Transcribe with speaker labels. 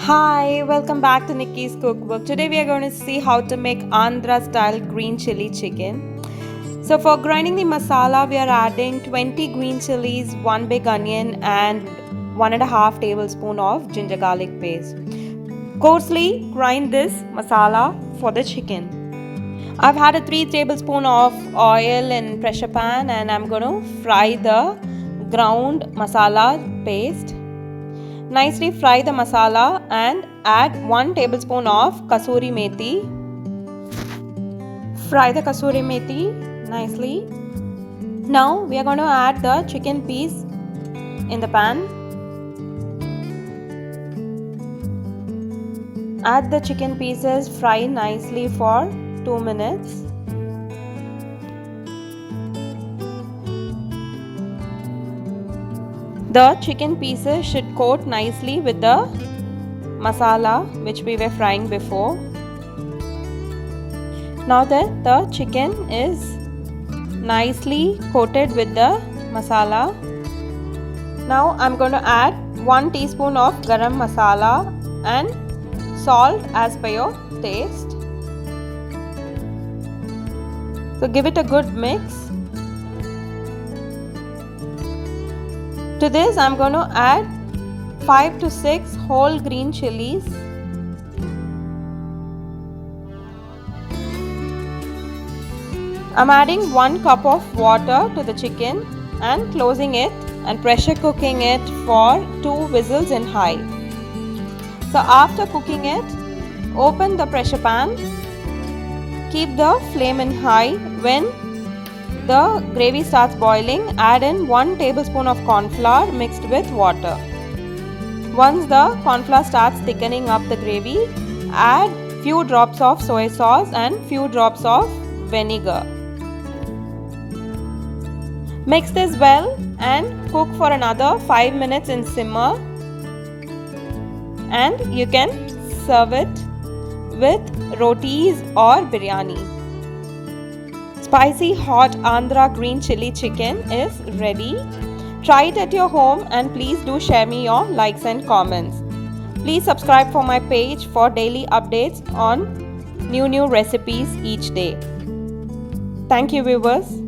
Speaker 1: Hi, welcome back to Nikkis cookbook. Today we are going to see how to make Andhra style green chili chicken. So for grinding the masala, we are adding 20 green chilies, 1 big onion and 1.5 tablespoon of ginger garlic paste. Coarsely grind this masala for the chicken. I've had a 3 tablespoon of oil in pressure pan and I'm going to fry the ground masala paste. Nicely fry the masala and add 1 tablespoon of kasuri methi. Fry the kasuri methi nicely. Now we are going to add the chicken piece in the pan. Add the chicken pieces, fry nicely for 2 minutes. The chicken pieces should coat nicely with the masala which we were frying before. Now that the chicken is nicely coated with the masala, now I'm going to add 1 teaspoon of garam masala and salt as per your taste. So give it a good mix. To this I'm going to add 5 to 6 whole green chilies. I'm adding 1 cup of water to the chicken and closing it and pressure cooking it for 2 whistles in high. So after cooking it, open the pressure pan, keep the flame in high. When the gravy starts boiling, add in 1 tablespoon of corn flour mixed with water. Once the corn flour starts thickening up the gravy, add few drops of soy sauce and few drops of vinegar. Mix this well and cook for another 5 minutes in simmer, and you can serve it with rotis or biryani. Spicy hot Andhra green chili chicken is ready. Try it at your home and please do share me your likes and comments. Please subscribe for my page for daily updates on new recipes each day. Thank you viewers.